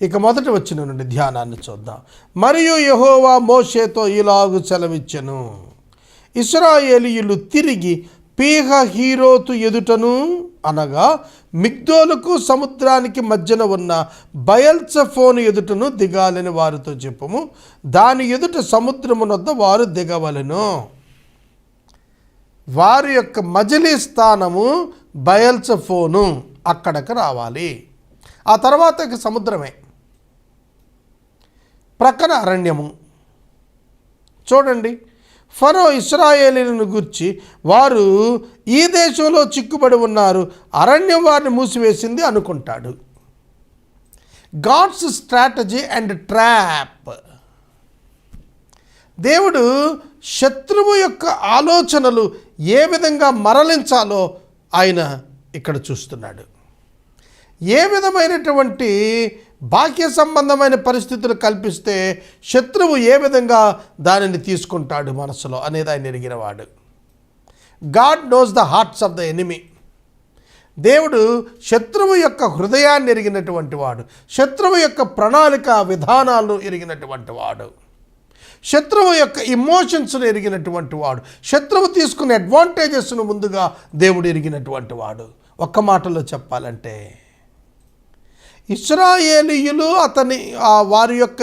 ఇక మొదటి వచనం నుండి ధ్యానాన్ని చూద్దాం. మరియు యెహోవా మోషేతో ఇలాగు సెలవిచ్చెను, ఇశ్రాయేలీయులు తిరిగి పీహహీరోతు ఎదుటను అనగా మిగ్దోలుకు సముద్రానికి మధ్యన ఉన్న బయల్చెఫోను ఎదుటను దిగాలని వారితో చెప్పుము. దాని ఎదుట సముద్రమునొద్ద వారు దిగవలెను. వారి యొక్క మజిలీ స్థానము బయల్చెఫోను, అక్కడకు రావాలి. ఆ తర్వాత ఇక సముద్రమే, ప్రక్కన అరణ్యము. చూడండి, ఫరో ఇశ్రాయేలీలను గూర్చి వారు ఈ దేశంలో చిక్కుబడి ఉన్నారు, అరణ్యం వారిని మూసివేసింది అనుకుంటాడు. God's strategy and trap. దేవుడు శత్రువు యొక్క ఆలోచనలు ఏ విధంగా మరలించాలో ఆయన ఇక్కడ చూస్తున్నాడు. ఏ విధమైనటువంటి బాహ్య సంబంధమైన పరిస్థితులు కల్పిస్తే శత్రువు ఏ విధంగా దానిని తీసుకుంటాడు మనసులో అనేది ఆయన ఎరిగినవాడు. God knows the hearts of the enemy. దేవుడు శత్రువు యొక్క హృదయాన్ని ఎరిగినటువంటి వాడు, శత్రువు యొక్క ప్రణాళిక విధానాలను ఎరిగినటువంటి వాడు, శత్రువు యొక్క ఇమోషన్స్ను ఎరిగినటువంటి వాడు, శత్రువు తీసుకునే అడ్వాంటేజెస్ను ముందుగా దేవుడు ఎరిగినటువంటి వాడు. ఒక్క మాటలో చెప్పాలంటే ఇశ్రాయేలీయులు వారి యొక్క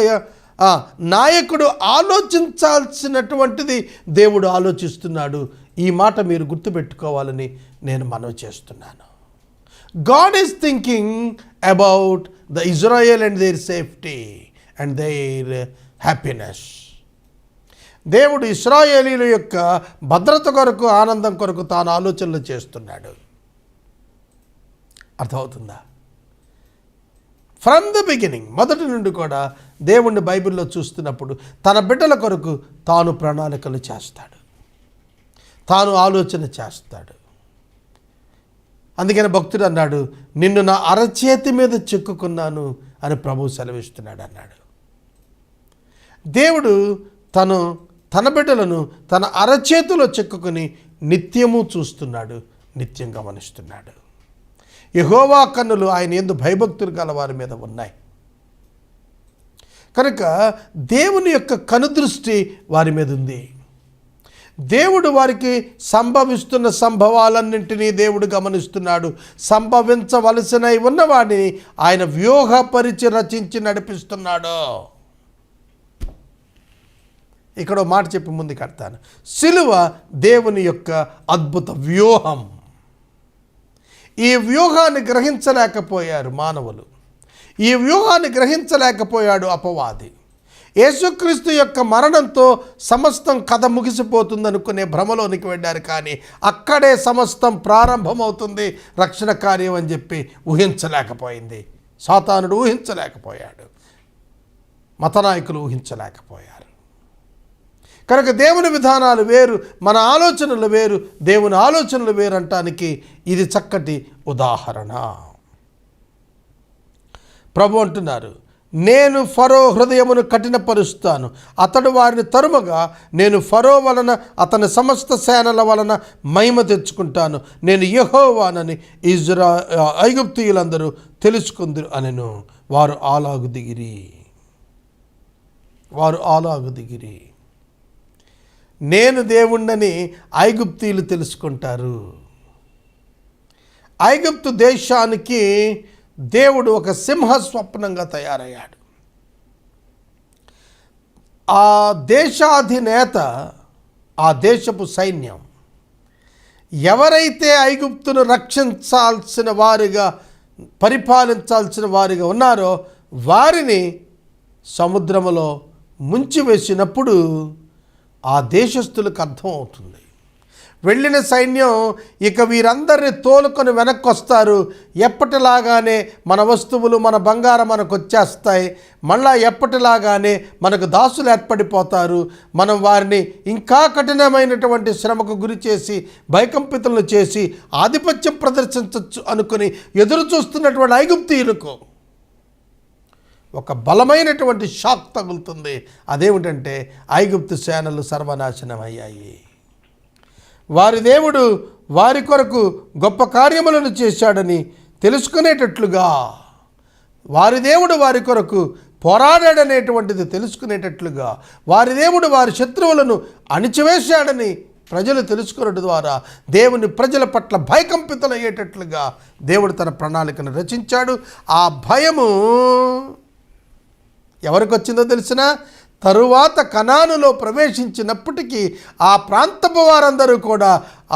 నాయకుడు ఆలోచించాల్సినటువంటిది దేవుడు ఆలోచిస్తున్నాడు. ఈ మాట మీరు గుర్తుపెట్టుకోవాలని నేను మనవి చేస్తున్నాను. God is thinking about the Israel and their safety and there happiness. దేవుడు ఇశ్రాయేలీయుల యొక్క భద్రత కొరకు, ఆనందం కొరకు తాను ఆలోచనలు చేస్తున్నాడు. అర్థమవుతుందా? ఫ్రమ్ ద బిగినింగ్, మొదటి నుండి కూడా దేవుణ్ణి బైబిల్లో చూస్తున్నప్పుడు తన బిడ్డల కొరకు తాను ప్రణాళికలు చేస్తాడు, తాను ఆలోచన చేస్తాడు. అందుకని భక్తుడు అన్నాడు, నిన్ను నా అరచేతి మీద చెక్కుకున్నాను అని ప్రభువు సెలవిస్తున్నాడు అన్నాడు. దేవుడు తన బిడ్డలను తన అరచేతిలో చెక్కుని నిత్యము చూస్తున్నాడు, నిత్యం గమనిస్తున్నాడు. యెహోవా కన్నులు ఆయన యందు భయభక్తులు గల వారి మీద ఉన్నాయి కనుక దేవుని యొక్క కనుదృష్టి వారి మీద ఉంది. దేవుడు వారికి సంభవిస్తున్న సంభవాలన్నింటినీ దేవుడు గమనిస్తున్నాడు. సంభవించవలసినవి ఉన్నవాడిని ఆయన వ్యూహపరిచి రచించి నడిపిస్తున్నాడు. ఇక్కడ మాట చెప్పి ముందుకు కడతాను. సిలువ దేవుని యొక్క అద్భుత వ్యూహం. ఈ వ్యూహాన్ని గ్రహించలేకపోయారు మానవులు, ఈ వ్యూహాన్ని గ్రహించలేకపోయాడు అపవాది. యేసుక్రీస్తు యొక్క మరణంతో సమస్తం కథ ముగిసిపోతుందనుకునే భ్రమలోనికి వెళ్ళారు, కానీ అక్కడే సమస్తం ప్రారంభమవుతుంది రక్షణ కార్యం అని చెప్పి ఊహించలేకపోయింది. సాతానుడు ఊహించలేకపోయాడు, మతనాయకులు ఊహించలేకపోయారు. కనుక దేవుని విధానాలు వేరు, మన ఆలోచనలు వేరు, దేవుని ఆలోచనలు వేరు అంటానికి ఇది చక్కటి ఉదాహరణ. ప్రభు అంటున్నారు, నేను ఫరో హృదయమును కఠినపరుస్తాను, అతడు వారిని తరుమగా నేను ఫరో వలన అతని సమస్త సేనల వలన మహిమ తెచ్చుకుంటాను. నేను యెహోవానని ఐగుప్తీయులందరూ తెలుసుకుందురు అనెను. వారు అలాగు దిగిరి. నేను దేవుణ్ణని ఐగుప్తీయులు తెలుసుకుంటారు. ఐగుప్తు దేశానికి దేవుడు ఒక సింహ స్వప్నంగా తయారయ్యాడు. ఆ దేశాధినేత, ఆ దేశపు సైన్యం ఎవరైతే ఐగుప్తును రక్షించాల్సిన వారిగా, పరిపాలించాల్సిన వారిగా ఉన్నారో వారిని సముద్రములో ముంచివేసినప్పుడు ఆ దేశస్థులకు అర్థమవుతుంది. వెళ్ళిన సైన్యం ఇక వీరందరినీ తోలుకొని వెనక్కి వస్తారు. ఎప్పటిలాగానే మన వస్తువులు, మన బంగారం మనకు వచ్చేస్తాయి. మళ్ళా ఎప్పటిలాగానే మనకు దాసులు ఏర్పడిపోతారు. మనం వారిని ఇంకా కఠినమైనటువంటి శ్రమకు గురి చేసి, భయకంపితులను చేసి ఆధిపత్యం ప్రదర్శించవచ్చు అనుకుని ఎదురు చూస్తున్నటువంటి ఐగుప్తీయులకు ఒక బలమైనటువంటి షాక్ తగులుతుంది. అదేమిటంటే ఐగుప్తు సేనలు సర్వనాశనం అయ్యాయి. వారి దేవుడు వారి కొరకు గొప్ప కార్యములను చేశాడని తెలుసుకునేటట్లుగా వారి దేవుడు వారి కొరకు పోరాడాడనేటువంటిది తెలుసుకునేటట్లుగా, వారి దేవుడు వారి శత్రువులను అణిచివేశాడని ప్రజలు తెలుసుకున్నట్టు ద్వారా దేవుని ప్రజల పట్ల భయకంపితులయ్యేటట్లుగా దేవుడు తన ప్రణాళికను రచించాడు. ఆ భయము ఎవరికి వచ్చిందో తెలిసినా, తరువాత కనానులో ప్రవేశించినప్పటికీ ఆ ప్రాంతపు వారందరూ కూడా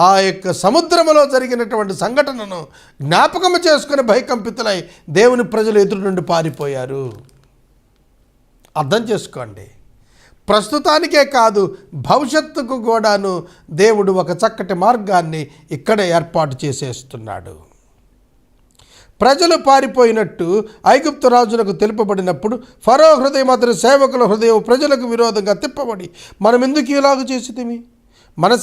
ఆ యొక్క సముద్రములో జరిగినటువంటి సంఘటనను జ్ఞాపకము చేసుకుని భయకంపితులై దేవుని ప్రజలు ఎదురు నుండి పారిపోయారు. అర్థం చేసుకోండి. ప్రస్తుతానికే కాదు, భవిష్యత్తుకు కూడాను దేవుడు ఒక చక్కటి మార్గాన్ని ఇక్కడ ఏర్పాటు చేసేస్తున్నాడు. ప్రజలు పారిపోయినట్టు ఐగుప్తు రాజులకు తెలుపబడినప్పుడు ఫరో హృదయం అతని సేవకుల హృదయం ప్రజలకు విరోధంగా తిప్పబడి, మనం ఎందుకు ఇలాగ చేసితిమి, మన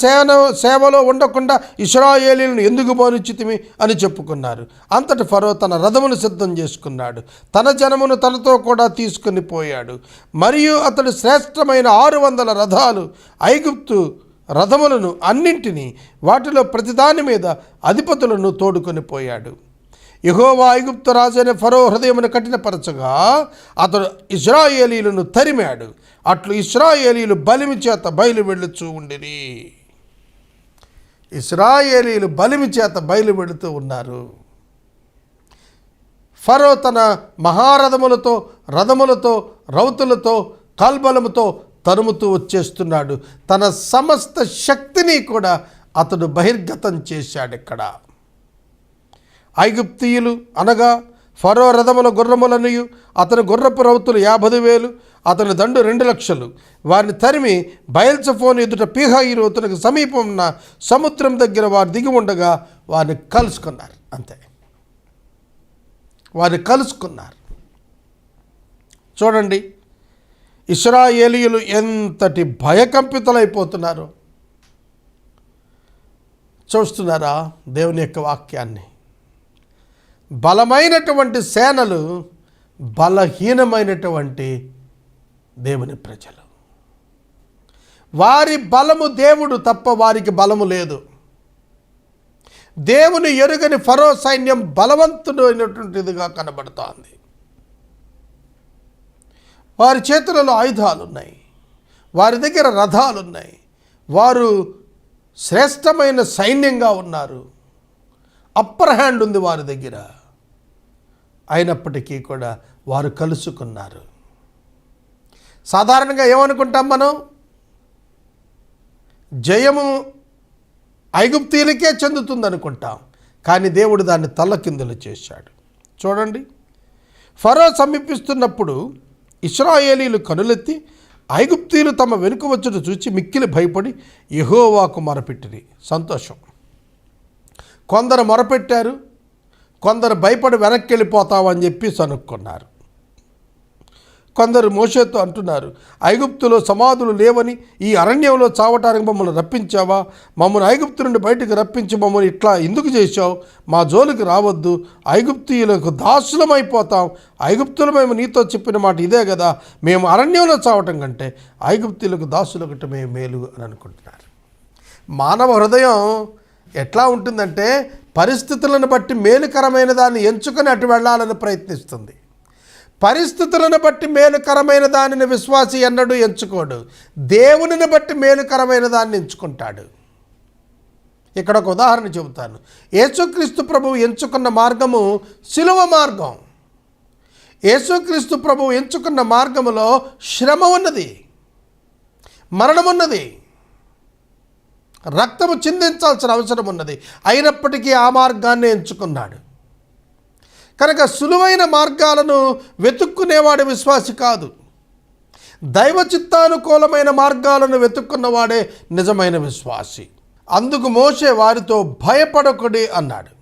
సేవలో ఉండకుండా ఇశ్రాయేలీలను ఎందుకు మానిచ్చితిమి అని చెప్పుకున్నారు. అంతటి ఫరో తన రథమును సిద్ధం చేసుకున్నాడు, తన జనమును తనతో కూడా తీసుకుని పోయాడు. మరియు అతడు శ్రేష్టమైన 600 రథాలు, ఐగుప్తు రథములను అన్నింటినీ, వాటిలో ప్రతిదాని మీద అధిపతులను తోడుకొని పోయాడు. యెహోవా ఐగుప్తు రాజైన ఫరో హృదయమును కఠినపరచగా అతడు ఇశ్రాయేలీలను తరిమాడు. అట్లు ఇశ్రాయేలీలు బలిమి చేత బయలు వెళ్ళుచూ ఉండిరి. ఇశ్రాయేలీలు బలిమి చేత బయలు వెళుతూ ఉన్నారు. ఫరో తన మహారథములతో, రథములతో, రౌతులతో, కాల్బలముతో తరుముతూ వచ్చేస్తున్నాడు. తన సమస్త శక్తిని కూడా అతడు బహిర్గతం చేశాడు. ఇక్కడ ఐగుప్తీయులు అనగా ఫరో రథముల గుర్రములనియు అతని గుర్రపు రౌతులు 50,000, అతని దండు 2,00,000 వారిని తరిమి బయల్సఫోను ఎదుట పీహహీరోతునకు సమీపం ఉన్న సముద్రం దగ్గర వారు దిగి ఉండగా వారిని కలుసుకున్నారు. అంతే, వారిని కలుసుకున్నారు. చూడండి, ఇశ్రాయేలీయులు ఎంతటి భయకంపితులైపోతున్నారు. చూస్తున్నారా దేవుని యొక్క వాక్యాన్ని? బలమైనటువంటి సేనలు, బలహీనమైనటువంటి దేవుని ప్రజలు. వారి బలము దేవుడు తప్ప వారికి బలము లేదు. దేవుని ఎరుగని ఫరో సైన్యం బలవంతుడైనటువంటిదిగా కనబడుతోంది. వారి చేతులలో ఆయుధాలున్నాయి, వారి దగ్గర రథాలున్నాయి, వారు శ్రేష్టమైన సైన్యంగా ఉన్నారు, అప్పర్ హ్యాండ్ ఉంది వారి దగ్గర. అయినప్పటికీ కూడా వారు కలుసుకున్నారు. సాధారణంగా ఏమనుకుంటాం మనం? జయము ఐగుప్తీయులకే చెందుతుంది అనుకుంటాం. కానీ దేవుడు దాన్ని తల్లకిందులు చేశాడు. చూడండి, ఫరో సమీపిస్తున్నప్పుడు ఇశ్రాయేలీలు కనులెత్తి ఐగుప్తీయులు తమ వెనుక వచ్చుట చూచి మిక్కిలి భయపడి యెహోవాకు మొరపెట్టిరి. సంతోషం. కొందరు మొరపెట్టారు, కొందరు భయపడి వెనక్కి వెళ్ళిపోతామని చెప్పి సనుక్కున్నారు. కొందరు మోషేతో అంటున్నారు, ఐగుప్తులో సమాధులు లేవని ఈ అరణ్యంలో చావటానికి మమ్మల్ని రప్పించావా? మమ్మల్ని ఐగుప్తు నుండి బయటకు రప్పించి మమ్మల్ని ఇట్లా ఎందుకు చేశావు? మా జోలికి రావద్దు, ఐగుప్తీయులకు దాసులమైపోతాం. ఐగుప్తులు మేము నీతో చెప్పిన మాట ఇదే కదా, మేము అరణ్యంలో చావటం కంటే ఐగుప్తీయులకు దాసులకటమే మేలు అని అనుకుంటున్నారు. మానవ హృదయం ఎట్లా ఉంటుందంటే, పరిస్థితులను బట్టి మేలుకరమైన దాన్ని ఎంచుకొని అటు వెళ్ళాలని ప్రయత్నిస్తుంది. పరిస్థితులను బట్టి మేలుకరమైన దానిని విశ్వాసి ఎన్నడూ ఎంచుకోడు. దేవునిని బట్టి మేలుకరమైన దాన్ని ఎంచుకుంటాడు. ఇక్కడ ఒక ఉదాహరణ చెబుతాను. యేసుక్రీస్తు ప్రభువు ఎంచుకున్న మార్గము శిలువ మార్గం. యేసుక్రీస్తు ప్రభువు ఎంచుకున్న మార్గములో శ్రమ ఉన్నది, మరణమున్నది, రక్తము చిందించాల్సిన అవసరం ఉన్నది. అయినప్పటికీ ఆ మార్గాన్ని ఎంచుకున్నాడు. కనుక సులువైన మార్గాలను వెతుక్కునేవాడు విశ్వాసి కాదు. దైవ చిత్తానుకూలమైన మార్గాలను వెతుక్కున్నవాడే నిజమైన విశ్వాసి. అందుకు మోషే వారితో భయపడకుడి అన్నాడు.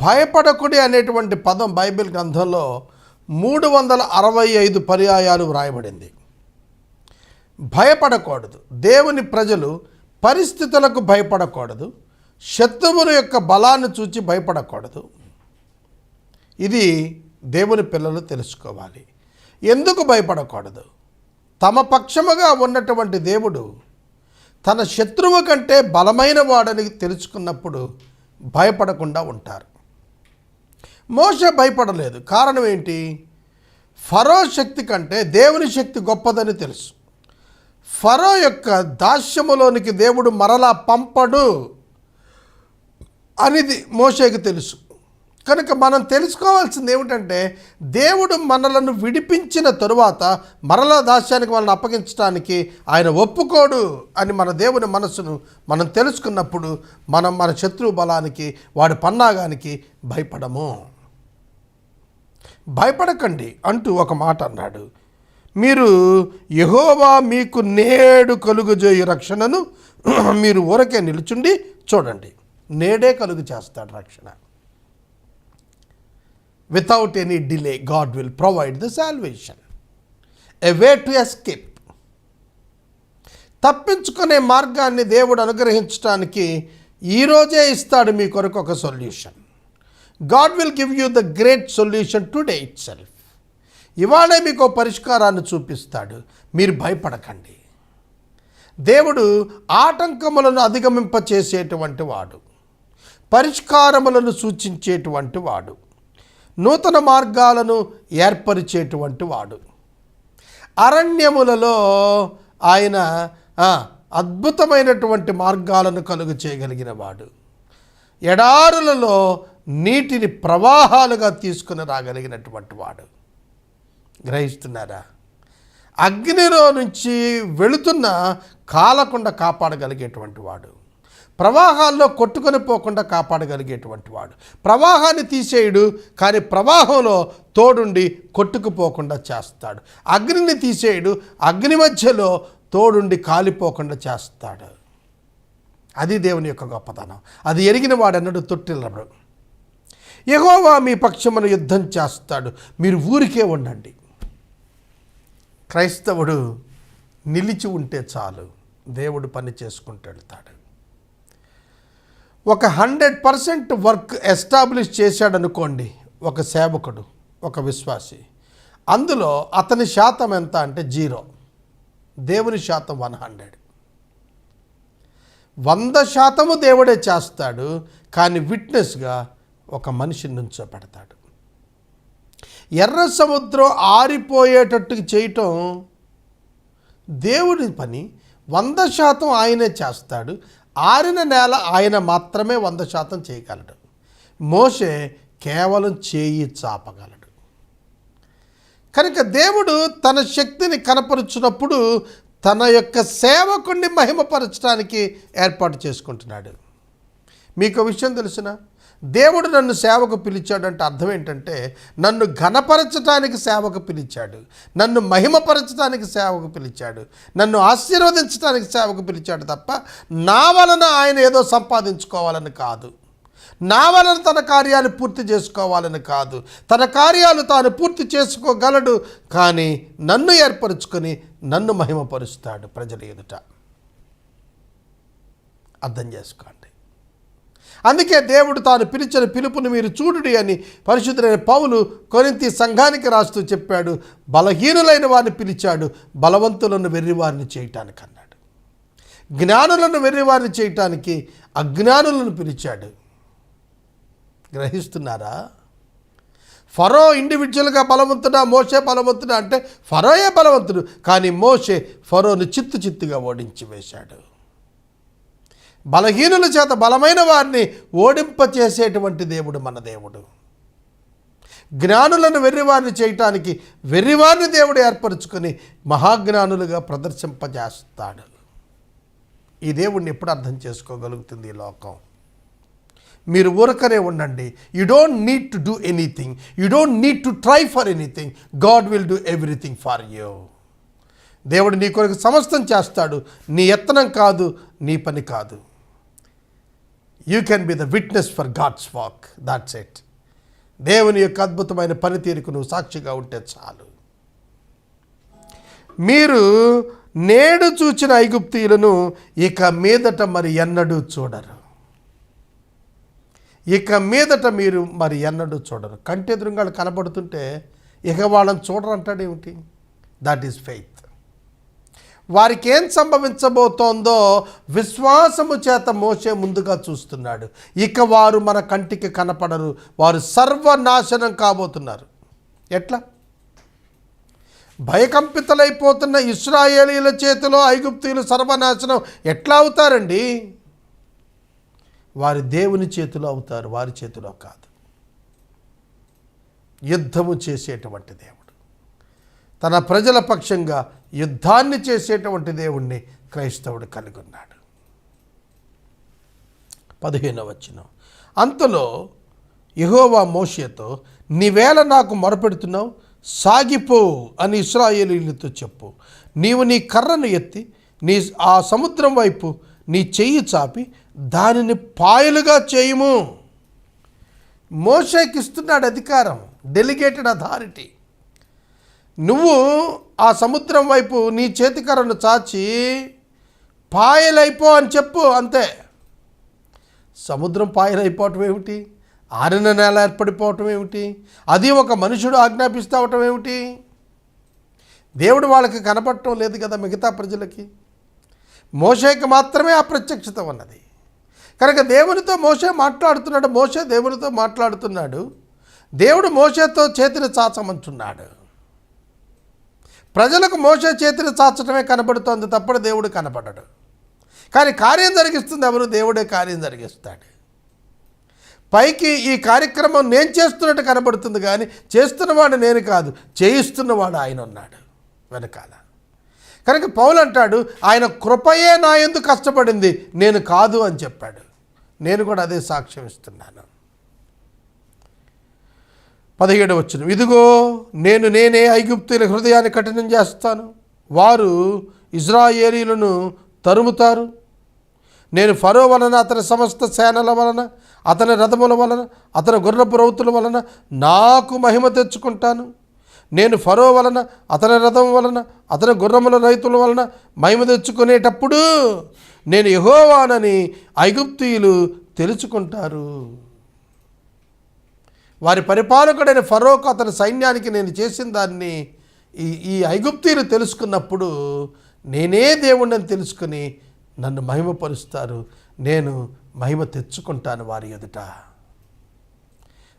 భయపడకుడి అనేటువంటి పదం బైబిల్ గ్రంథంలో 365 పర్యాయాలు వ్రాయబడింది. భయపడకూడదు. దేవుని ప్రజలు పరిస్థితులకు భయపడకూడదు, శత్రువుల యొక్క బలాన్ని చూచి భయపడకూడదు. ఇది దేవుని పిల్లలు తెలుసుకోవాలి. ఎందుకు భయపడకూడదు? తమ పక్షముగా ఉన్నటువంటి దేవుడు తన శత్రువు కంటే బలమైన వాడని తెలుసుకున్నప్పుడు భయపడకుండా ఉంటారు. మోషే భయపడలేదు. కారణం ఏంటి? ఫరో శక్తి కంటే దేవుని శక్తి గొప్పదని తెలుసు. ఫరో యొక్క దాస్యములోనికి దేవుడు మరలా పంపడు అనేది మోషేకి తెలుసు. కనుక మనం తెలుసుకోవాల్సింది ఏమిటంటే, దేవుడు మనలను విడిపించిన తరువాత మరలా దాస్యానికి వాళ్ళని అప్పగించడానికి ఆయన ఒప్పుకోడు అని మన దేవుని మనసును మనం తెలుసుకున్నప్పుడు మనం మన శత్రు బలానికి, వాడి పన్నాగానికి భయపడము. భయపడకండి అంటూ ఒక మాట అన్నాడు. మీరు యెహోవా మీకు నేడు కలుగజేయు రక్షణను మీరు ఊరకే నిలుచుండి చూడండి. నేడే కలుగు చేస్తాడు రక్షణ. Without any delay God will provide the salvation, a way to escape. తప్పించుకునే మార్గాన్ని దేవుడు అనుగ్రహించడానికి ఈరోజే ఇస్తాడు మీ కొరకు ఒక solution. God will give you the great solution today it self. ఇవాళే మీకు పరిష్కారాన్ని చూపిస్తాడు. మీరు భయపడకండి. దేవుడు ఆటంకములను అధిగమింపచేసేటువంటి వాడు, పరిష్కారములను సూచించేటువంటి వాడు, నూతన మార్గాలను ఏర్పరిచేటువంటి వాడు. అరణ్యములలో ఆయన అద్భుతమైనటువంటి మార్గాలను కలుగు చేయగలిగిన వాడు. ఎడారులలో నీటిని ప్రవాహాలుగా తీసుకుని రాగలిగినటువంటి వాడు. గ్రహిస్తున్నారా? అగ్నిలో నుంచి వెళుతున్న కాలకుండా కాపాడగలిగేటువంటి వాడు, ప్రవాహాల్లో కొట్టుకొని పోకుండా కాపాడగలిగేటువంటి వాడు. ప్రవాహాన్ని తీసేయుడు, కానీ ప్రవాహంలో తోడుండి కొట్టుకుపోకుండా చేస్తాడు. అగ్నిని తీసేయుడు, అగ్ని మధ్యలో తోడుండి కాలిపోకుండా చేస్తాడు. అది దేవుని యొక్క గొప్పతనం. అది ఎరిగిన వాడన్నడు తొట్టిల్లడు. యెహోవా మీ పక్షమున యుద్ధం చేస్తాడు, మీరు ఊరికే ఉండండి. క్రైస్తవుడు నిలిచి ఉంటే చాలు, దేవుడు పని చేసుకుంటూ వెళ్తాడు. ఒక 100% వర్క్ ఎస్టాబ్లిష్ చేశాడనుకోండి ఒక సేవకుడు, ఒక విశ్వాసి, అందులో అతని శాతం ఎంత అంటే 0. దేవుని శాతం 100. 100% దేవుడే చేస్తాడు, కానీ విట్నెస్గా ఒక మనిషిని నుంచోపెడతాడు. ఎర్ర సముద్రం ఆరిపోయేటట్టు చేయటం దేవుని పని. 100% ఆయనే చేస్తాడు. ఆరిన నేల ఆయన మాత్రమే 100% చేయగలడు. మోషే కేవలం చేయి చాపగలడు. కనుక దేవుడు తన శక్తిని కనపరుచున్నప్పుడు తన యొక్క సేవకుణ్ణి మహిమపరచడానికి ఏర్పాటు చేసుకుంటున్నాడు. మీకు విషయం తెలుసునా? దేవుడు నన్ను సేవకు పిలిచాడంటే అర్థం ఏంటంటే, నన్ను ఘనపరచడానికి సేవకు పిలిచాడు, నన్ను మహిమపరచడానికి సేవకు పిలిచాడు, నన్ను ఆశీర్వదించడానికి సేవకు పిలిచాడు తప్ప నా వలన ఆయన ఏదో సంపాదించుకోవాలని కాదు, నా వలన తన కార్యాలు పూర్తి చేసుకోవాలని కాదు. తన కార్యాలు తాను పూర్తి చేసుకోగలడు, కానీ నన్ను ఏర్పరచుకొని నన్ను మహిమపరుస్తాడు ప్రజల ఎదుట. అర్థం చేసుకోండి. అందుకే దేవుడు తాను పిలిచిన పిలుపుని మీరు చూడుడి అని పరిశుద్ధుడైన పౌలు కొరింథీ సంఘానికి రాస్తూ చెప్పాడు. బలహీనులైన వారిని పిలిచాడు, బలవంతులను వెర్రివారిని చేయటానికి అన్నాడు. జ్ఞానులను వెర్రివారిని చేయటానికి అజ్ఞానులను పిలిచాడు. గ్రహిస్తున్నారా? ఫరో ఇండివిజువల్గా బలవంతుడా, మోషే బలవంతుడా అంటే ఫరోయే బలవంతుడు, కానీ మోషే ఫరోను చిత్తుగా ఓడించి వేశాడు. బలహీనుల చేత బలమైన వారిని ఓడింపచేసేటువంటి దేవుడు మన దేవుడు. జ్ఞానులను వెర్రివారిని చేయటానికి వెర్రివారిని దేవుడు ఏర్పరచుకొని మహాజ్ఞానులుగా ప్రదర్శింపజేస్తాడు. ఈ దేవుడిని ఎప్పుడు అర్థం చేసుకోగలుగుతుంది ఈ లోకం? మీరు ఊరకనే ఉండండి. You don't need to do anything, you don't need to try for anything. God will do everything for you. దేవుడు నీ కొరకు సమస్తం చేస్తాడు. నీ యత్నం కాదు, నీ పని కాదు. You can be the witness for God's work, that's it. దేవుని యొక్క అద్భుతమైన పనితీరుకు నువ్వు సాక్షిగా ఉంటే చాలు. మీరు నేడు చూచిన ఐగుప్తీయులను ఇక మీదట మరి ఎన్నడూ చూడరు. ఇక మీదట మీరు మరి ఎన్నడూ చూడరు. కంటెదురుగా కనబడుతుంటే ఇక వాళ్ళని చూడరు అంటాడేమిటి? That is faith. వారికి ఏం సంభవించబోతోందో విశ్వాసము చేత మోషే ముందుగా చూస్తున్నాడు. ఇక వారు మన కంటికి కనపడరు, వారు సర్వనాశనం కాబోతున్నారు. ఎట్లా? భయకంపితులైపోతున్న ఇశ్రాయేలీల చేతిలో ఐగుప్తీయులు సర్వనాశనం ఎట్లా అవుతారండి? వారి దేవుని చేతిలో అవుతారు, వారి చేతిలో కాదు. యుద్ధము చేసేటువంటి దేవుడు, తన ప్రజల పక్షంగా యుద్ధాన్ని చేసేటువంటి దేవుణ్ణి క్రైస్తవుడు కలిగి ఉన్నాడు. 15వ వచనం, అంతలో యెహోవా మోషేతో, నీవేళ నాకు మొరపెడుతున్నావు, సాగిపో అని ఇశ్రాయేలీయులతో చెప్పు. నీవు నీ కర్రను ఎత్తి ఆ సముద్రం వైపు నీ చెయ్యి చాపి దానిని పాయలుగా చేయుము. మోషేకి ఇస్తున్నాడు అధికారం, డెలిగేటెడ్ అథారిటీ. నువ్వు ఆ సముద్రం వైపు నీ చేతికర్రను చాచి పాయలైపో అని చెప్పు, అంతే. సముద్రం పాయలైపోవటం ఏమిటి? ఆరిన నేల ఏర్పడిపోవటం ఏమిటి? అది ఒక మనుషుడు ఆజ్ఞాపిస్తూ అవటం ఏమిటి? దేవుడు వాళ్ళకి కనపడటం లేదు కదా మిగతా ప్రజలకి. మోషేకి మాత్రమే ఆ ప్రత్యక్షత ఉన్నది కనుక దేవునితో మోషే మాట్లాడుతున్నాడు, మోషే దేవునితో మాట్లాడుతున్నాడు. దేవుడు మోషేతో చేతిని చాచమంటున్నాడు. ప్రజలకు మోషే చేతిని చాచటమే కనబడుతోంది తప్ప దేవుడు కనపడడు. కానీ కార్యం జరిగిస్తుంది ఎవరు? దేవుడే కార్యం జరిగిస్తాడు. పైకి ఈ కార్యక్రమం నేను చేస్తున్నట్టు కనబడుతుంది, కానీ చేస్తున్నవాడు నేను కాదు, చేయిస్తున్నవాడు ఆయన ఉన్నాడు వెనకాల. కనుక పౌలు అంటాడు, ఆయన కృపయే నా యందు కష్టపడింది, నేను కాదు అని చెప్పాడు. నేను కూడా అదే సాక్ష్యం ఇస్తున్నాను. 17వ వచనం, ఇదిగో నేనే ఐగుప్తీయుల హృదయాన్ని కఠినం చేస్తాను, వారు ఇశ్రాయేలీయులను తరుముతారు. నేను ఫరో వలన, అతని సమస్త సేనల వలన, అతని రథముల వలన, అతని గుర్రపు రౌతుల వలన నాకు మహిమ తెచ్చుకుంటాను. నేను ఫరో వలన, అతని రథం వలన, అతని గుర్రముల రైతుల వలన మహిమ తెచ్చుకునేటప్పుడు నేను యెహోవానని ఐగుప్తీయులు తెలుసుకుంటారు. వారి పరిపాలకుడైన ఫరోకు అతని సైన్యానికి నేను చేసిన దాన్ని ఈ ఐగుప్తీయులు తెలుసుకున్నప్పుడు నేనే దేవుణ్ణని తెలుసుకుని నన్ను మహిమపరుస్తారు, నేను మహిమ తెచ్చుకుంటాను వారి ఎదుట.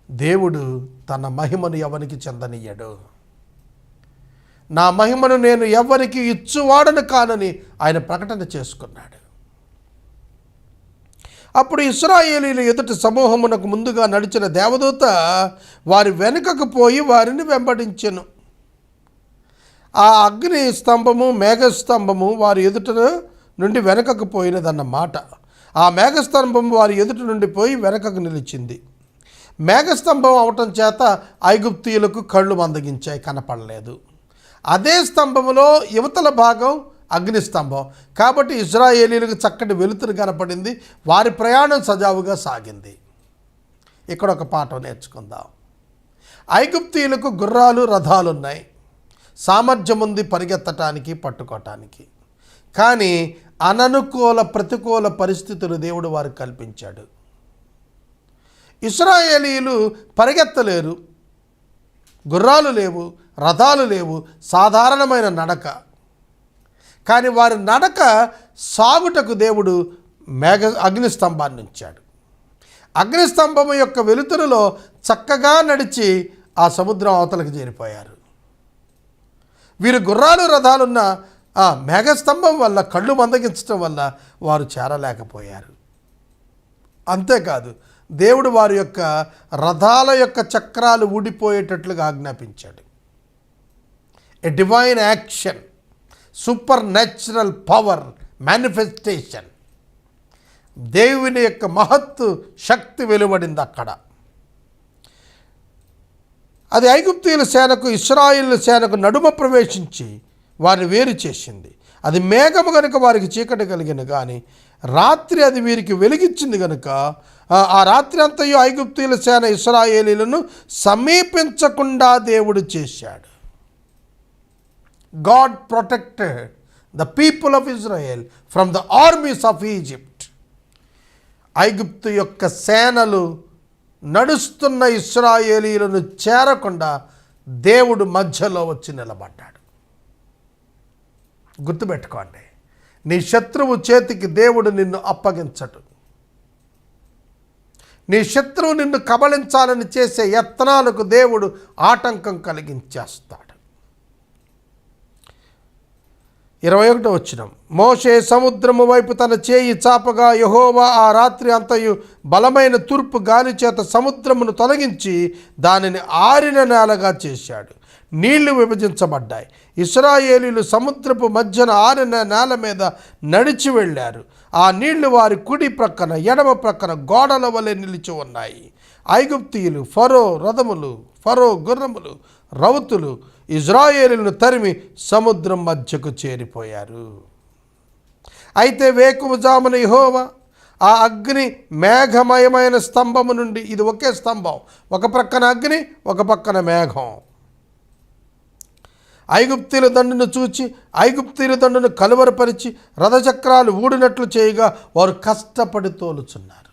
దేవుడు తన మహిమను ఎవరికి చెందనియ్యడు. నా మహిమను నేను ఎవరికి ఇచ్చువాడను కానని ఆయన ప్రకటన చేసుకున్నాడు. అప్పుడు ఇశ్రాయేలీయుల ఎదుట సమూహమునకు ముందుగా నడిచిన దేవదూత వారి వెనుకకు పోయి వారిని వెంబడించెను. ఆ అగ్ని స్తంభము మేఘస్తంభము వారి ఎదుట నుండి వెనకకు పోయినదన్నమాట. ఆ మేఘస్తంభం వారి ఎదుటి నుండి పోయి వెనకకు నిలిచింది. మేఘస్తంభం అవటం చేత ఐగుప్తీయులకు కళ్ళు మందగించాయి, కనపడలేదు. అదే స్తంభములో యువతల భాగం అగ్నిస్తంభం కాబట్టి ఇశ్రాయేలీయులకు చక్కటి వెలుతురు కనపడింది. వారి ప్రయాణం సజావుగా సాగింది. ఇక్కడ ఒక పాఠం నేర్చుకుందాం. ఐగుప్తీయులకు గుర్రాలు, రథాలు ఉన్నాయి, సామర్థ్యం ఉంది పరిగెత్తటానికి, పట్టుకోవటానికి. కానీ అననుకూల ప్రతికూల పరిస్థితులు దేవుడు వారికి కల్పించాడు. ఇశ్రాయేలీయులు పరిగెత్తలేరు, గుర్రాలు లేవు, రథాలు లేవు, సాధారణమైన నడక. కానీ వారి నడక సాగుటకు దేవుడు అగ్నిస్తంభాన్ని ఉంచాడు. అగ్నిస్తంభం యొక్క వెలుతురులో చక్కగా నడిచి ఆ సముద్రం అవతలకు చేరిపోయారు. వీరు గుర్రాలు, రథాలున్న ఆ మేఘస్తంభం వల్ల కళ్ళు మందగించడం వల్ల వారు చేరలేకపోయారు. అంతేకాదు, దేవుడు వారి యొక్క రథాల యొక్క చక్రాలు ఊడిపోయేటట్లుగా ఆజ్ఞాపించాడు. A divine action, super natural power manifestation, దేవుని యొక్క మహత్తు శక్తి వెలువడింది అక్కడ. అది ఐగుప్తీయుల సేనకు ఇశ్రాయేలు సేనకు నడుమ ప్రవేశించి వారిని వేరు చేసింది. అది మేఘము కనుక వారికి చీకటి కలిగిన, కానీ రాత్రి అది వీరికి వెలిగించింది కనుక ఆ రాత్రి అంతయు ఐగుప్తీయుల సేన ఇశ్రాయేలీలను సమీపించకుండా దేవుడు చేశాడు. God protected the people of Israel from the armies of Egypt. ఐగుప్తు యొక్క సేనలు నడుస్తున్న ఇశ్రాయేలీయులను చేరకుండా దేవుడు మధ్యలో వచ్చి నిలబడ్డాడు. గుర్తుపెట్టుకోండి, నీ శత్రువు చేతికి దేవుడు నిన్ను అప్పగించడు. నీ శత్రువు నిన్ను కబళించాలని చేసే యత్నాలకు దేవుడు ఆటంకం కలిగించేస్తాడు. 21వ వచనం. మోషే సముద్రము వైపు తన చేయి చాపగా యెహోవా ఆ రాత్రి అంతయు బలమైన తూర్పు గాలి చేత సముద్రమును తొలగించి దానిని ఆరిన నేలగా చేశాడు. నీళ్లు విభజించబడ్డాయి. ఇశ్రాయేలీయులు సముద్రపు మధ్యన ఆరిన నేల మీద నడిచి వెళ్ళారు. ఆ నీళ్లు వారి కుడి ప్రక్కన ఎడమ ప్రక్కన గోడల వలె నిలిచి ఉన్నాయి. ఐగుప్తీయులు, ఫరో రథములు, ఫరో గుర్రములు, రౌతులు ఇశ్రాయేలును తరిమి సముద్రం మధ్యకు చేరిపోయారు. అయితే వేకువజామున యెహోవా ఆ అగ్ని మేఘమయమైన స్తంభము నుండి, ఇది ఒకే స్తంభం, ఒక ప్రక్కన అగ్ని ఒక పక్కన మేఘం, ఐగుప్తీయుల దండును చూచి ఐగుప్తీయుల దండును కలువరపరిచి రథచక్రాలు ఊడినట్లు చేయగా వారు కష్టపడి తోలుచున్నారు.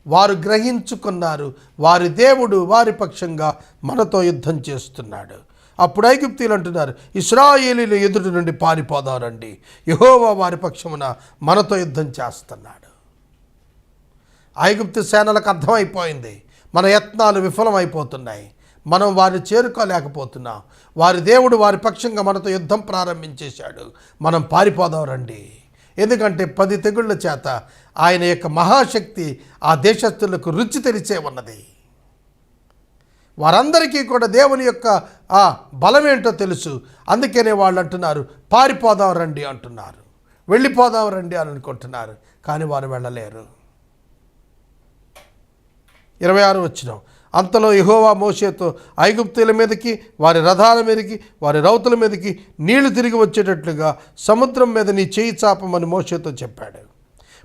వారు గ్రహించుకున్నారు, వారి దేవుడు వారి పక్షంగా మనతో యుద్ధం చేస్తున్నాడు. అప్పుడు ఐగుప్తీయులు అంటున్నారు, ఇశ్రాయేలీయుల ఎదుటి నుండి పారిపోదారండి, యెహోవా వారి పక్షమున మనతో యుద్ధం చేస్తున్నాడు. ఐగుప్తు సేనలకు అర్థమైపోయింది, మన యత్నాలు విఫలమైపోతున్నాయి, మనం వారిని చేరుకోలేకపోతున్నాం, వారి దేవుడు వారి పక్షంగా మనతో యుద్ధం ప్రారంభించేశాడు, మనం పారిపోదాం రండి. ఎందుకంటే 10 తెగుళ్ళ చేత ఆయన యొక్క మహాశక్తి ఆ దేశస్తులకు రుచి తెలిసే ఉన్నది. వారందరికీ కూడా దేవుని యొక్క ఆ బలమేంటో తెలుసు. అందుకనే వాళ్ళు అంటున్నారు, పారిపోదాం రండి అంటున్నారు, వెళ్ళిపోదాం రండి అని అనుకుంటున్నారు, కానీ వారు వెళ్ళలేరు. 26వ వచనం. అంతలో యెహోవా మోషేతో ఐగుప్తీయుల మీదకి, వారి రథాల మీదకి, వారి రౌతుల మీదకి నీళ్లు తిరిగి వచ్చేటట్లుగా సముద్రం మీద నీ చేయి చాపమని మోషేతో చెప్పాడు.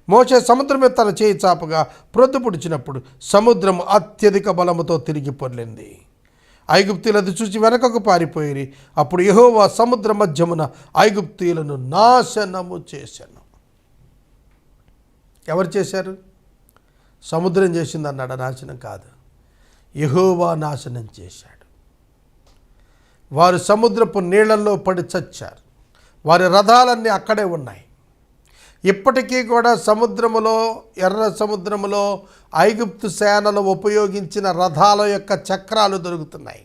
మోషే సముద్రం మీద తన చేయి చాపగా ప్రొద్దు పుడిచినప్పుడు సముద్రం అత్యధిక బలముతో తిరిగి పొర్లింది. ఐగుప్తీయులు అది చూసి వెనకకు పారిపోయి, అప్పుడు యెహోవా సముద్ర మధ్యమున ఐగుప్తీయులను నాశనము చేశాను. ఎవరు చేశారు? సముద్రం చేసింది అన్నాడు, నాశనం కాదు, యెహోవా నాశనం చేశాడు. వారు సముద్రపు నీళ్లలో పడి చచ్చారు. వారి రథాలన్నీ అక్కడే ఉన్నాయి. ఇప్పటికీ కూడా సముద్రములో, ఎర్ర సముద్రములో ఐగుప్తు సేనలు ఉపయోగించిన రథాల యొక్క చక్రాలు దొరుకుతున్నాయి.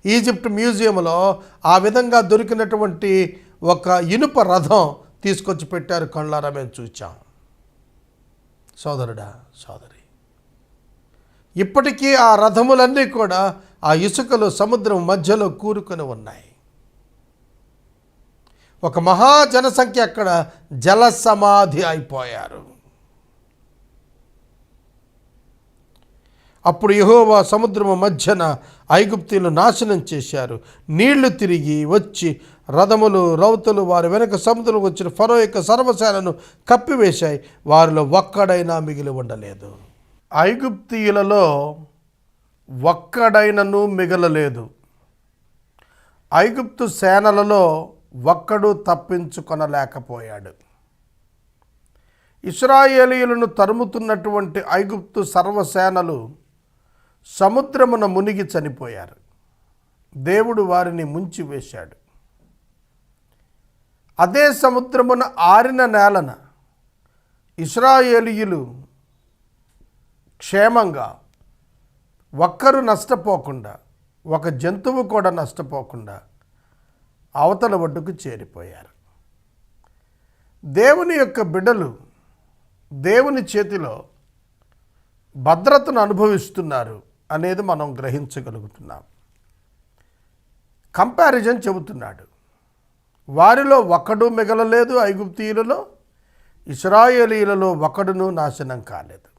ఈజిప్ట్ మ్యూజియంలో ఆ విధంగా దొరికినటువంటి ఒక ఇనుప రథం తీసుకొచ్చి పెట్టారు, కళ్ళారా మేము చూచాం. సోదరుడా, సోదరి, ఇప్పటికీ ఆ రథములన్నీ కూడా ఆ ఇసుకలో సముద్రం మధ్యలో కూరుకొని ఉన్నాయి. ఒక మహాజనసంఖ్య అక్కడ జల సమాధి అయిపోయారు. అప్పుడు యెహోవా సముద్రము మధ్యన ఐగుప్తీయులు నాశనం చేశారు. నీళ్లు తిరిగి వచ్చి రథములు, రౌతులు వారి వెనక సముద్రం వచ్చిన ఫరో యొక్క సర్వసేనను కప్పివేశాయి. వారిలో ఒక్కడైనా మిగిలి ఉండలేదు. ఐగుప్తీయులలో ఒక్కడైనను మిగలలేదు. ఐగుప్తు సేనలలో ఒక్కడు తప్పించుకొనలేకపోయాడు. ఇశ్రాయేలీయులను తరుముతున్నటువంటి ఐగుప్తు సర్వసేనలు సముద్రమున మునిగి చనిపోయారు. దేవుడు వారిని ముంచివేశాడు. అదే సముద్రమున ఆరిన నేలన ఇశ్రాయేలీయులు క్షేమంగా, ఒక్కరు నష్టపోకుండా, ఒక జంతువు కూడా నష్టపోకుండా అవతల ఒడ్డుకు చేరిపోయారు. దేవుని యొక్క బిడ్డలు దేవుని చేతిలో భద్రతను అనుభవిస్తున్నారు అనేది మనం గ్రహించగలుగుతున్నాం. కంపారిజన్ చెబుతున్నాడు, వారిలో ఒకడు మిగలలేదు ఐగుప్తీయులలో, ఇశ్రాయేలీయులలో ఒకడును నాశనం కాలేదు.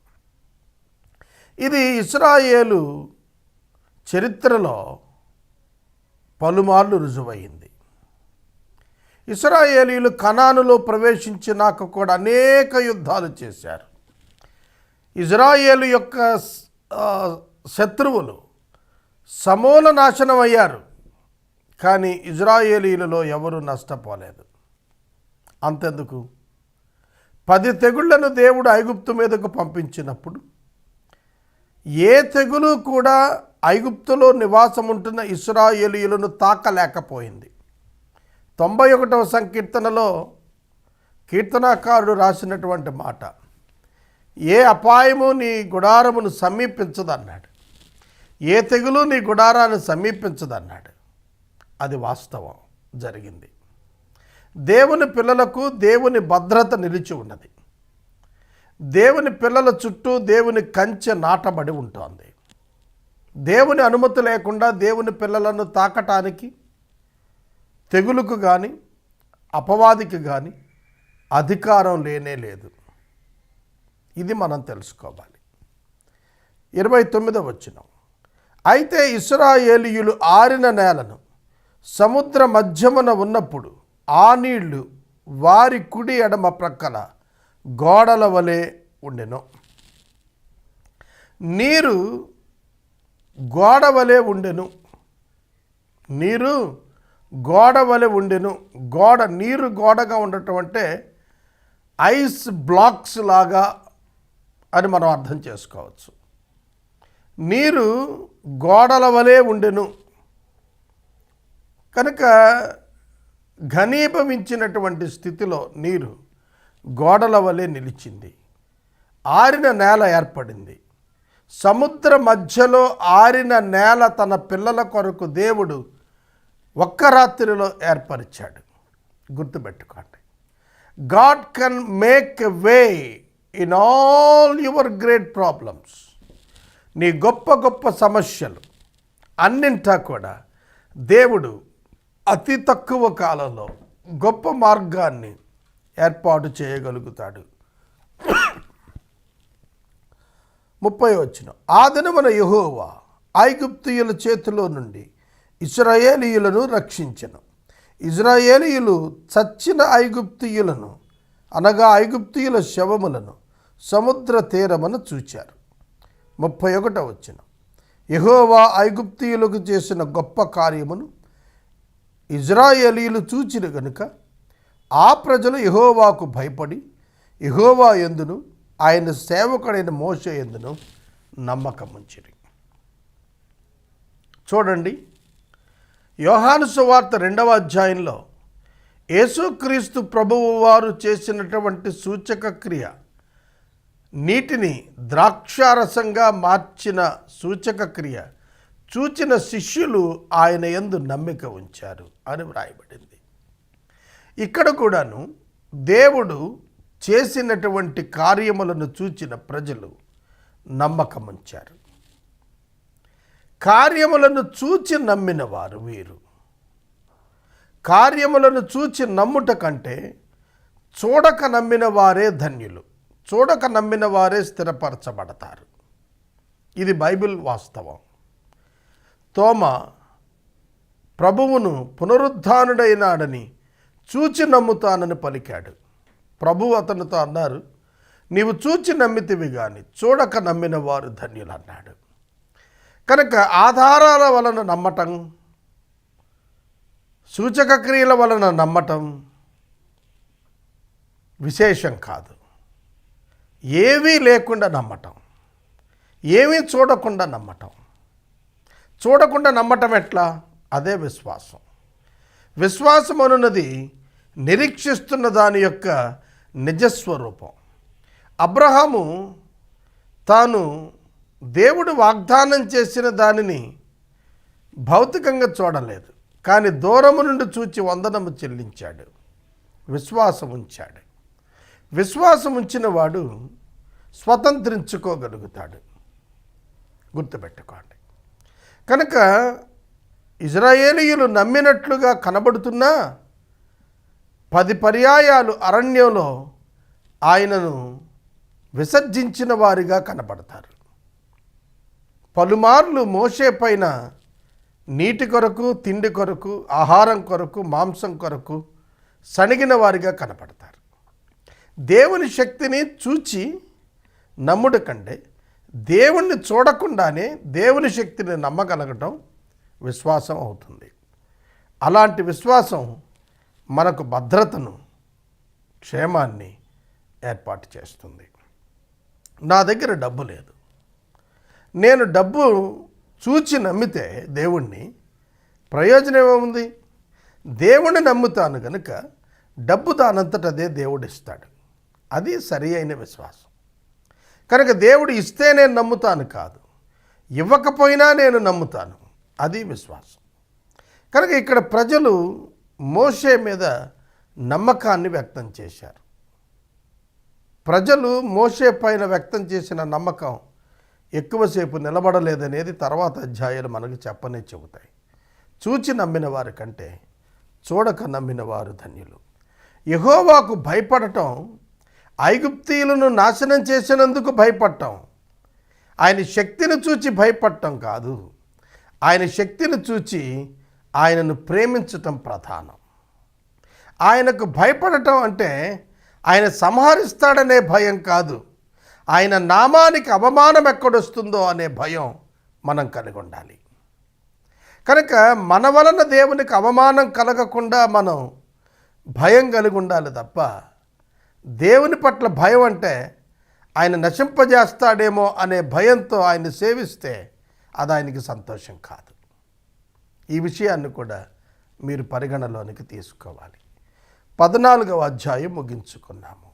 ఇది ఇశ్రాయేలు చరిత్రలో పలుమార్లు రుజువైంది. ఇశ్రాయేలీయులు కనానులో ప్రవేశించినాక కూడా అనేక యుద్ధాలు చేశారు. ఇజ్రాయేలు యొక్క శత్రువులు సమూల నాశనం అయ్యారు, కానీ ఇజ్రాయేలీయులలో ఎవరు నష్టపోలేదు. అంతెందుకు, 10 తెగుళ్లను దేవుడు ఐగుప్తు మీదకు పంపించినప్పుడు ఏ తెగులు కూడా ఐగుప్తులో నివాసం ఉంటున్న ఇశ్రాయేలీయులను తాకలేకపోయింది. 91వ సంకీర్తనలో కీర్తనాకారుడు రాసినటువంటి మాట, ఏ అపాయము నీ గుడారమును సమీపించదన్నాడు, ఏ తెగులు నీ గుడారాన్ని సమీపించదన్నాడు. అది వాస్తవం, జరిగింది. దేవుని పిల్లలకు దేవుని భద్రత నిలిచి ఉన్నది. దేవుని పిల్లల చుట్టూ దేవుని కంచె నాటబడి ఉంటుంది. దేవుని అనుమతి లేకుండా దేవుని పిల్లలను తాకటానికి తెగులుకు కానీ అపవాదికి కానీ అధికారం లేనే లేదు. ఇది మనం తెలుసుకోవాలి. 29వ వచనం, అయితే ఇశ్రాయేలీయులు ఆరిన నేలను సముద్ర మధ్యమున ఉన్నప్పుడు ఆ నీళ్లు వారి కుడి ఎడమ ప్రక్కల గోడల వలె ఉండెను. నీరు గోడ వలె ఉండెను. నీరు గోడ వలె ఉండెను. నీరు గోడగా ఉండటం అంటే ఐస్ బ్లాక్స్ లాగా అని మనం అర్థం చేసుకోవచ్చు. నీరు గోడల వలె ఉండెను కనుక ఘనీభవించినటువంటి స్థితిలో నీరు గోడల వలె నిలిచింది. ఆరిన నేల ఏర్పడింది. సముద్ర మధ్యలో ఆరిన నేల తన పిల్లల కొరకు దేవుడు ఒక్క రాత్రిలో ఏర్పరిచాడు. గుర్తుపెట్టుకోండి, God can make a way in all your great problems. నీ గొప్ప గొప్ప సమస్యలు అన్నింటా కూడా దేవుడు అతి తక్కువ కాలంలో గొప్ప మార్గాన్ని ఏర్పాటు చేయగలుగుతాడు. 30వ వచనం, ఆ దినమున యెహోవా ఐగుప్తీయుల చేతిలో నుండి ఇశ్రాయేలీయులను రక్షించెను. ఇశ్రాయేలీయులు చచ్చిన ఐగుప్తీయులను అనగా ఐగుప్తీయుల శవములను సముద్ర తీరమున చూచారు. 31వ వచనం, యెహోవా ఐగుప్తీయులకు చేసిన గొప్ప కార్యమును ఇశ్రాయేలీయులు చూచిరు గనుక ఆ ప్రజలు యెహోవాకు భయపడి యెహోవా యందును ఆయన సేవకుడైన మోషే యందును నమ్మకముంచిరి. చూడండి, యోహాను సువార్త 2వ అధ్యాయంలో యేసుక్రీస్తు ప్రభువు వారు చేసినటువంటి సూచక క్రియ, నీటిని ద్రాక్షారసంగా మార్చిన సూచక క్రియ చూచిన శిష్యులు ఆయన యందు నమ్మిక ఉంచారు అని వ్రాయబడింది. ఇక్కడ కూడాను దేవుడు చేసినటువంటి కార్యములను చూచిన ప్రజలు నమ్మకం ఉంచారు. కార్యములను చూచి నమ్మిన వారు వీరు. కార్యములను చూచి నమ్ముట కంటే చూడక నమ్మిన వారే ధన్యులు. చూడక నమ్మిన వారే స్థిరపరచబడతారు. ఇది బైబిల్ వాస్తవం. తోమ ప్రభువును పునరుద్ధానుడైనాడని చూచి నమ్ముతానని పలికాడు. ప్రభువు అతనితో అన్నారు, నీవు చూచి నమ్మితివి కానీ చూడక నమ్మిన వారు ధన్యులు అన్నాడు. కనుక ఆధారాల వలన నమ్మటం, సూచక క్రియల వలన నమ్మటం విశేషం కాదు. ఏవీ లేకుండా నమ్మటం, ఏమీ చూడకుండా నమ్మటం. చూడకుండా నమ్మటం ఎట్లా? అదే విశ్వాసం. విశ్వాసం అనున్నది నిరీక్షిస్తున్న దాని యొక్క నిజస్వరూపం. అబ్రహాము తాను దేవుడు వాగ్దానం చేసిన దానిని భౌతికంగా చూడలేదు, కానీ దూరము నుండి చూచి వందనము చెల్లించాడు. విశ్వాసం ఉంచాడు. విశ్వాసం ఉంచిన వాడు స్వతంత్రించుకోగలుగుతాడు. గుర్తుపెట్టుకోండి. కనుక ఇశ్రాయేలీయులు నమ్మినట్లుగా కనబడుతున్నా 10 పర్యాయాలు అరణ్యంలో ఆయనను విసర్జించిన వారిగా కనబడతారు. పలుమార్లు మోషే పైన నీటి కొరకు, తిండి కొరకు, ఆహారం కొరకు, మాంసం కొరకు సణిగిన వారిగా కనపడతారు. దేవుని శక్తిని చూచి నమ్ముడు కంటే దేవుణ్ణి చూడకుండానే దేవుని శక్తిని నమ్మగలగటం విశ్వాసం అవుతుంది. అలాంటి విశ్వాసం మనకు భద్రతను, క్షేమాన్ని ఏర్పాటు చేస్తుంది. నా దగ్గర డబ్బు లేదు, నేను డబ్బు చూచి నమ్మితే దేవుణ్ణి ప్రయోజనం ఏముంది? దేవుణ్ణి నమ్ముతాను కనుక డబ్బు దానంతట అదే దేవుడు ఇస్తాడు. అది సరి అయిన విశ్వాసం. కనుక దేవుడు ఇస్తే నేను నమ్ముతాను కాదు, ఇవ్వకపోయినా నేను నమ్ముతాను. అది విశ్వాసం. కనుక ఇక్కడ ప్రజలు మోషే మీద నమ్మకాన్ని వ్యక్తం చేశారు. ప్రజలు మోషే పైన వ్యక్తం చేసిన నమ్మకం ఎక్కువసేపు నిలబడలేదనేది తర్వాత అధ్యాయాలు మనకు చెప్పనే చెబుతాయి. చూచి నమ్మిన వారి కంటే చూడక నమ్మిన వారు ధన్యులు. యెహోవాకు భయపడటం ఐగుప్తీయులను నాశనం చేసినందుకు భయపడటం, ఆయన శక్తిని చూచి భయపడటం కాదు. ఆయన శక్తిని చూచి ఆయనను ప్రేమించటం ప్రధానం. ఆయనకు భయపడటం అంటే ఆయన సంహరిస్తాడనే భయం కాదు, ఆయన నామానికి అవమానం ఎక్కడొస్తుందో అనే భయం మనం కలిగి ఉండాలి. కనుక మన వలన దేవునికి అవమానం కలగకుండా మనం భయం కలిగి ఉండాలి తప్ప, దేవుని పట్ల భయం అంటే ఆయన నశింపజేస్తాడేమో అనే భయంతో ఆయన సేవిస్తే అది ఆయనకి సంతోషం కాదు. ఈ విషయాన్ని కూడా మీరు పరిగణలోనికి తీసుకోవాలి. 14వ అధ్యాయం ముగించుకున్నాము.